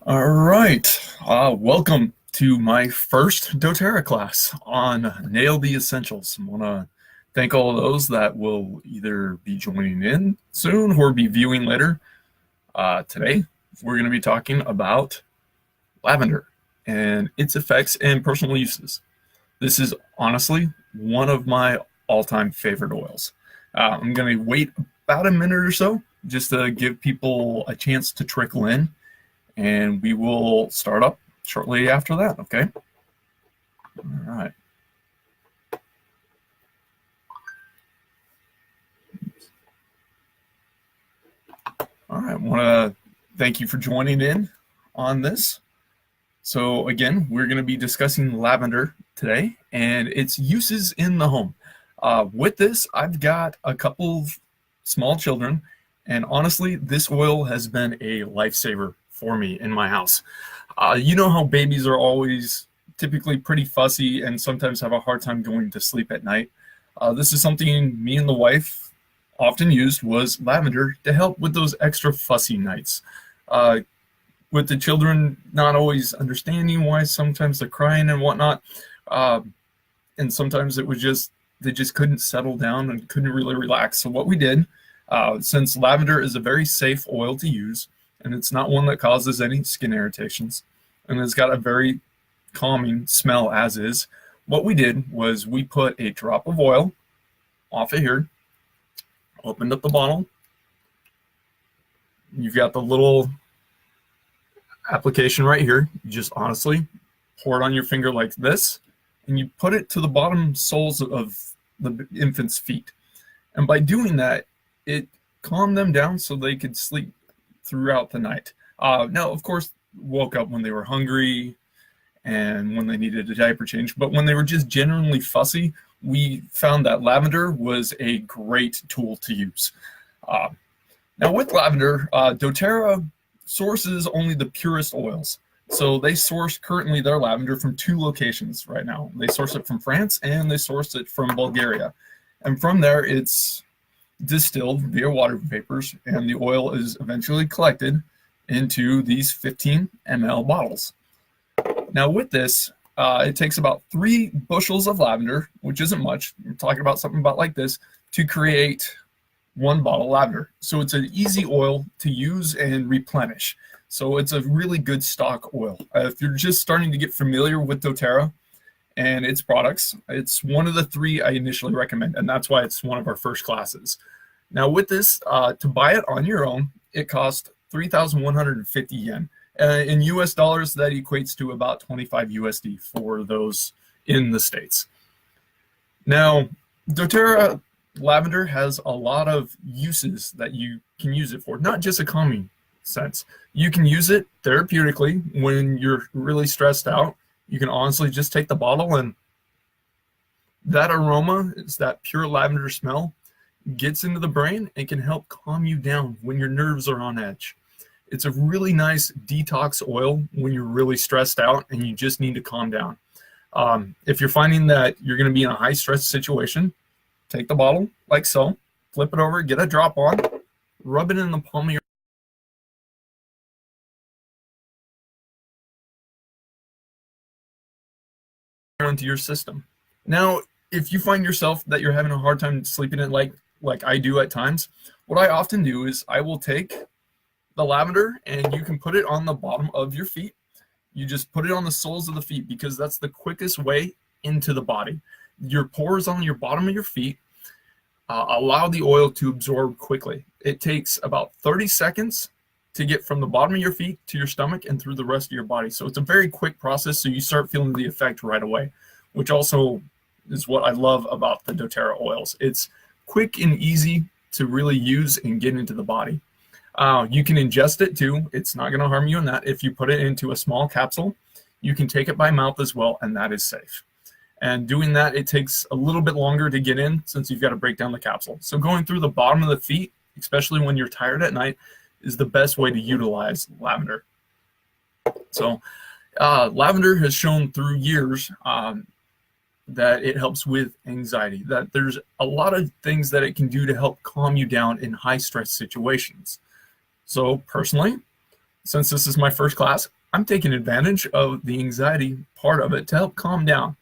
All right, welcome to my first doTERRA class on Nail the Essentials. I want to thank all of those that will either be joining in soon or be viewing later. Today, we're going to be talking about lavender and its effects and personal uses. This is honestly one of my all-time favorite oils. I'm going to wait about a minute or so just to give people a chance to trickle in, and we will start up shortly after that, okay? All right. All right, I want to thank you for joining in on this. So again, we're going to be discussing lavender today and its uses in the home. With this, I've got a couple of small children, and honestly, this oil has been a lifesaver for me in my house. You know how babies are always typically pretty fussy and sometimes have a hard time going to sleep at night. This is something me and the wife often used, was lavender, to help with those extra fussy nights. With the children not always understanding why sometimes they're crying and whatnot, and sometimes it was just they just couldn't settle down and couldn't really relax. So what we did, since lavender is a very safe oil to use, and it's not one that causes any skin irritations, and it's got a very calming smell as is, what we did was we put a drop of oil off of here, opened up the bottle. You've got the little application right here. You just honestly pour it on your finger like this, and you put it to the bottom soles of the infant's feet. And by doing that, it calmed them down so they could sleep throughout the night. Now, of course, woke up when they were hungry and when they needed a diaper change, but when they were just genuinely fussy, we found that lavender was a great tool to use. Now with lavender, doTERRA sources only the purest oils. So they source currently their lavender from 2 locations right now. They source it from France and they source it from Bulgaria. And from there, it's distilled via water vapors, and the oil is eventually collected into these 15 ml bottles. Now with this, it takes about 3 bushels of lavender, which isn't much. We're talking about something about like this, to create 1 bottle of lavender. So it's an easy oil to use and replenish. So it's a really good stock oil. If you're just starting to get familiar with doTERRA and its products, it's one of the 3 I initially recommend, and that's why it's one of our first classes. Now with this, to buy it on your own, it costs 3,150 yen. In US dollars, that equates to about 25 USD for those in the States. Now, doTERRA lavender has a lot of uses that you can use it for, not just a calming sense. You can use it therapeutically when you're really stressed out. You can honestly just take the bottle, and that aroma, is that pure lavender smell, gets into the brain and can help calm you down when your nerves are on edge. It's a really nice detox oil when you're really stressed out and you just need to calm down. If you're finding that you're going to be in a high stress situation, take the bottle like so, flip it over, get a drop on, rub it in the palm of your into your system. Now, if you find yourself that you're having a hard time sleeping at like I do at times, what I often do is I will take the lavender, and you can put it on the bottom of your feet. You just put it on the soles of the feet because that's the quickest way into the body. Your pores on your bottom of your feet allow the oil to absorb quickly. It takes about 30 seconds to get from the bottom of your feet to your stomach and through the rest of your body. So it's a very quick process, so you start feeling the effect right away, which also is what I love about the doTERRA oils. It's quick and easy to really use and get into the body. You can ingest it too. It's not going to harm you in that. If you put it into a small capsule, you can take it by mouth as well, and that is safe. And doing that, it takes a little bit longer to get in since you've got to break down the capsule. So going through the bottom of the feet, especially when you're tired at night, is the best way to utilize lavender. So lavender has shown through years that it helps with anxiety, that there's a lot of things that it can do to help calm you down in high stress situations. So personally, since this is my first class, I'm taking advantage of the anxiety part of it to help calm down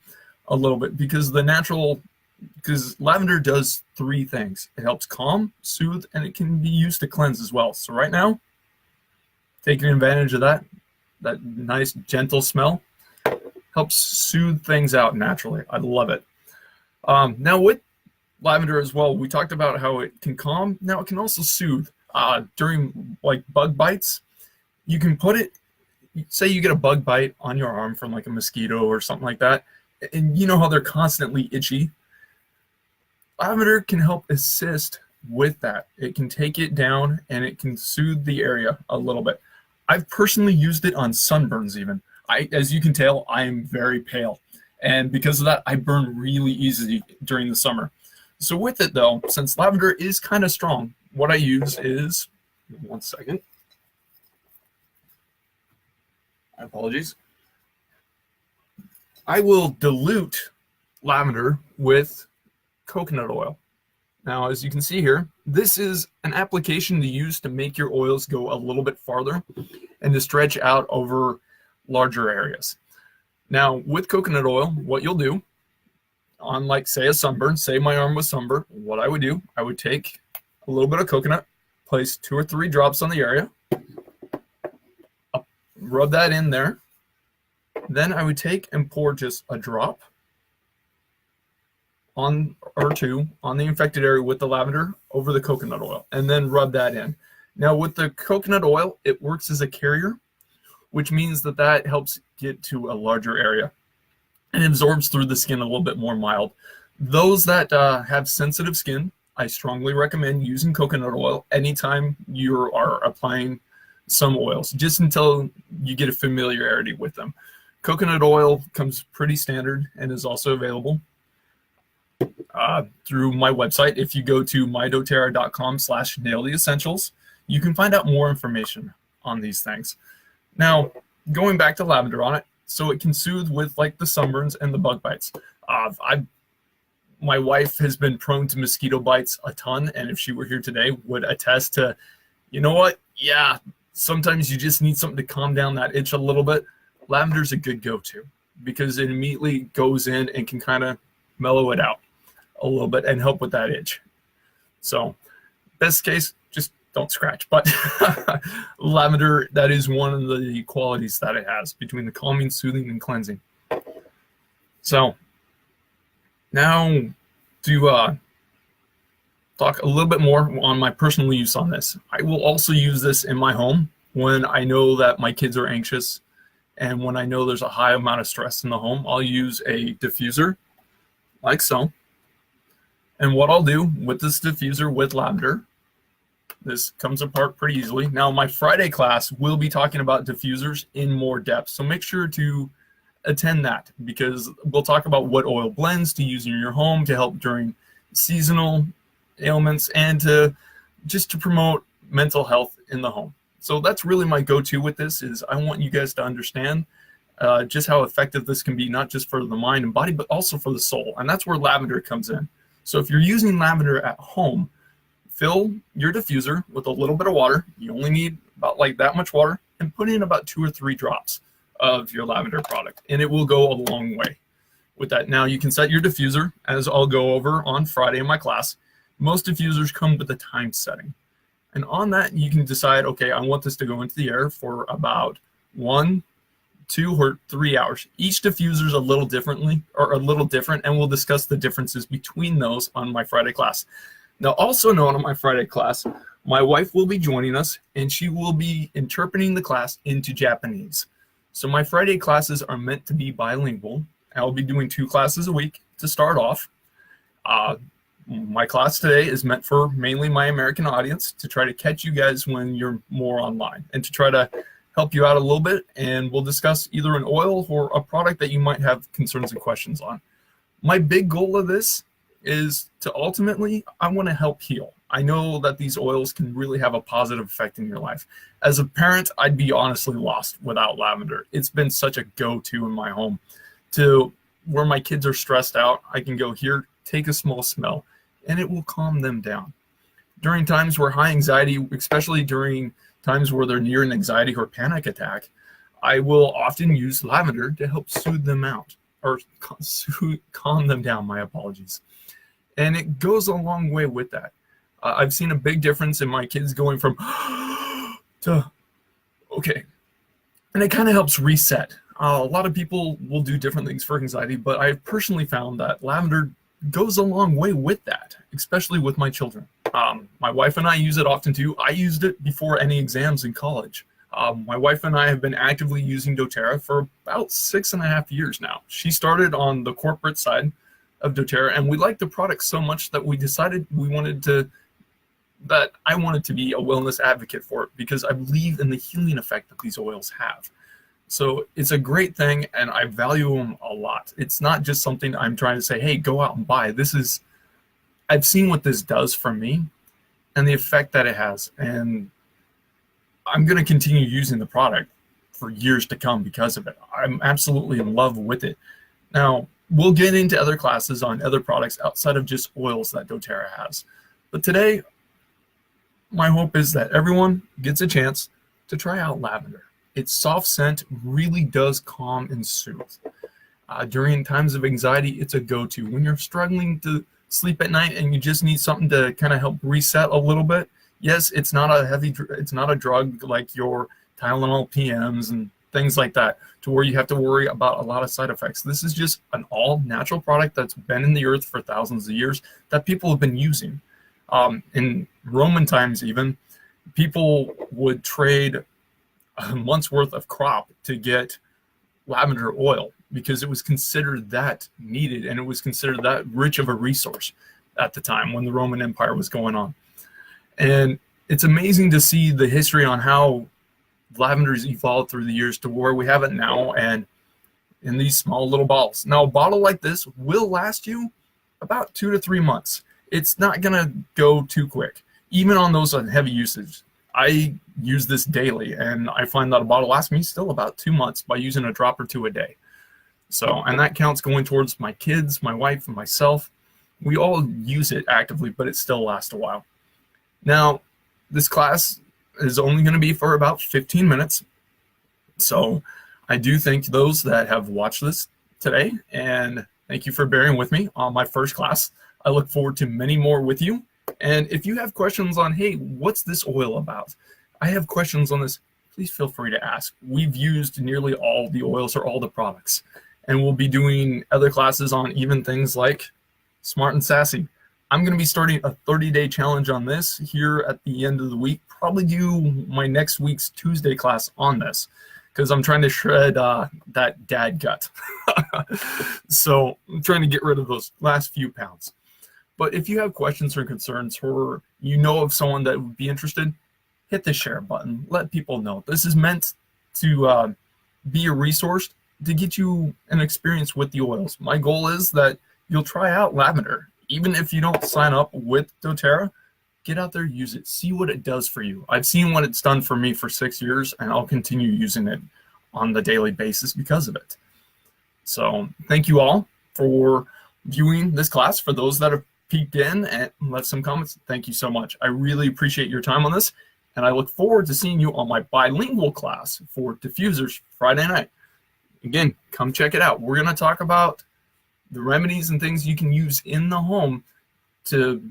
a little bit, because lavender does three things. It helps calm, soothe, and it can be used to cleanse as well. So right now, taking advantage of that nice gentle smell helps soothe things out naturally. I love it. Now with lavender as well, we talked about how it can calm. Now it can also soothe. During like bug bites, you can put it, say you get a bug bite on your arm from like a mosquito or something like that, and you know how they're constantly itchy. Lavender can help assist with that. It can take it down and it can soothe the area a little bit. I've personally used it on sunburns even. As you can tell, I am very pale. And because of that, I burn really easily during the summer. So with it though, since lavender is kind of strong, what I use is, one second. My apologies. I will dilute lavender with coconut oil. Now, as you can see here, this is an application to use to make your oils go a little bit farther and to stretch out over larger areas. Now, with coconut oil, what you'll do on, like, say a sunburn, say my arm was sunburned, what I would do, I would take a little bit of coconut, place 2 or 3 drops on the area, rub that in there. Then I would take and pour just a drop on or 2 on the infected area with the lavender over the coconut oil, and then rub that in. Now with the coconut oil, it works as a carrier, which means that helps get to a larger area and absorbs through the skin a little bit more mild. Those that have sensitive skin, I strongly recommend using coconut oil anytime you are applying some oils, just until you get a familiarity with them. Coconut oil comes pretty standard and is also available through my website. If you go to mydoterra.com/nailtheessentials, you can find out more information on these things. Now, going back to lavender on it, so it can soothe with like the sunburns and the bug bites. My wife has been prone to mosquito bites a ton, and if she were here today, would attest to, you know what? Yeah, sometimes you just need something to calm down that itch a little bit. Lavender's a good go-to because it immediately goes in and can kind of mellow it out a little bit and help with that itch. So, best case, just don't scratch. But lavender, that is one of the qualities that it has between the calming, soothing, and cleansing. So, now to talk a little bit more on my personal use on this. I will also use this in my home when I know that my kids are anxious and when I know there's a high amount of stress in the home. I'll use a diffuser like so. And what I'll do with this diffuser with lavender, this comes apart pretty easily. Now, my Friday class will be talking about diffusers in more depth, so make sure to attend that, because we'll talk about what oil blends to use in your home to help during seasonal ailments and to promote mental health in the home. So that's really my go-to with this. Is I want you guys to understand just how effective this can be, not just for the mind and body, but also for the soul. And that's where lavender comes in. So if you're using lavender at home, fill your diffuser with a little bit of water. You only need about like that much water, and put in about 2 or 3 drops of your lavender product, and it will go a long way with that. Now you can set your diffuser, as I'll go over on Friday in my class. Most diffusers come with a time setting, and on that you can decide, okay, I want this to go into the air for about 1, 2, or 3 hours. Each diffuser is a little different, and we'll discuss the differences between those on my Friday class. Now, also known on my Friday class, my wife will be joining us, and she will be interpreting the class into Japanese. So my Friday classes are meant to be bilingual. I'll be doing 2 classes a week to start off. My class today is meant for mainly my American audience, to try to catch you guys when you're more online and to try to help you out a little bit. And we'll discuss either an oil or a product that you might have concerns and questions on. My big goal of this is to ultimately, I want to help heal. I know that these oils can really have a positive effect in your life. As a parent, I'd be honestly lost without lavender. It's been such a go-to in my home. To where my kids are stressed out, I can go here, take a small smell, and it will calm them down. During times where high anxiety, especially during times where they're near an anxiety or panic attack, I will often use lavender to help soothe them out, or calm them down, my apologies. And it goes a long way with that. I've seen a big difference in my kids going from to okay. And it kind of helps reset. A lot of people will do different things for anxiety, but I've personally found that lavender goes a long way with that, especially with my children. My wife and I use it often too. I used it before any exams in college. My wife and I have been actively using doTERRA for about 6.5 years now. She started on the corporate side of doTERRA, and we liked the product so much that we decided that I wanted to be a wellness advocate for it, because I believe in the healing effect that these oils have. So it's a great thing, and I value them a lot. It's not just something I'm trying to say, hey, go out and buy. I've seen what this does for me and the effect that it has. And I'm going to continue using the product for years to come because of it. I'm absolutely in love with it. Now, we'll get into other classes on other products outside of just oils that doTERRA has. But today, my hope is that everyone gets a chance to try out lavender. Its soft scent really does calm and soothe. During times of anxiety, it's a go-to. When you're struggling to sleep at night and you just need something to kind of help reset a little bit, yes, it's not a drug like your Tylenol PMs and things like that, to where you have to worry about a lot of side effects. This is just an all-natural product that's been in the earth for thousands of years that people have been using. In Roman times even, people would trade a month's worth of crop to get lavender oil, because it was considered that needed, and it was considered that rich of a resource at the time when the Roman Empire was going on. And it's amazing to see the history on how lavender's evolved through the years to where we have it now, and in these small little bottles. Now, a bottle like this will last you about 2 to 3 months. It's not gonna go too quick, even on those on heavy usage. I use this daily, and I find that a bottle lasts me still about 2 months by using a drop or two a day. So, and that counts going towards my kids, my wife, and myself. We all use it actively, but it still lasts a while. Now, this class is only going to be for about 15 minutes. So I do thank those that have watched this today, and thank you for bearing with me on my first class. I look forward to many more with you. And if you have questions on, hey, what's this oil about? I have questions on this, please feel free to ask. We've used nearly all the oils or all the products, and we'll be doing other classes on even things like Smart and Sassy. I'm going to be starting a 30-day challenge on this here at the end of the week. Probably do my next week's Tuesday class on this, because I'm trying to shred that dad gut. So I'm trying to get rid of those last few pounds. But if you have questions or concerns, or you know of someone that would be interested, hit the share button. Let people know. This is meant to be a resource to get you an experience with the oils. My goal is that you'll try out lavender. Even if you don't sign up with doTERRA, get out there, use it, see what it does for you. I've seen what it's done for me for 6 years, and I'll continue using it on the daily basis because of it. So thank you all for viewing this class. For those that have peeked in and left some comments, thank you so much. I really appreciate your time on this, and I look forward to seeing you on my bilingual class for diffusers Friday night. Again, come check it out. We're going to talk about the remedies and things you can use in the home to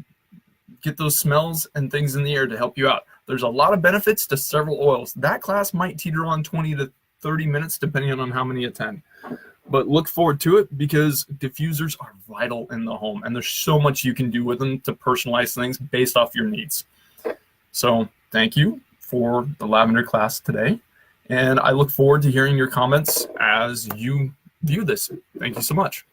get those smells and things in the air to help you out. There's a lot of benefits to several oils. That class might teeter on 20 to 30 minutes depending on how many attend. But look forward to it, because diffusers are vital in the home, and there's so much you can do with them to personalize things based off your needs. So thank you for the lavender class today, and I look forward to hearing your comments as you view this. Thank you so much.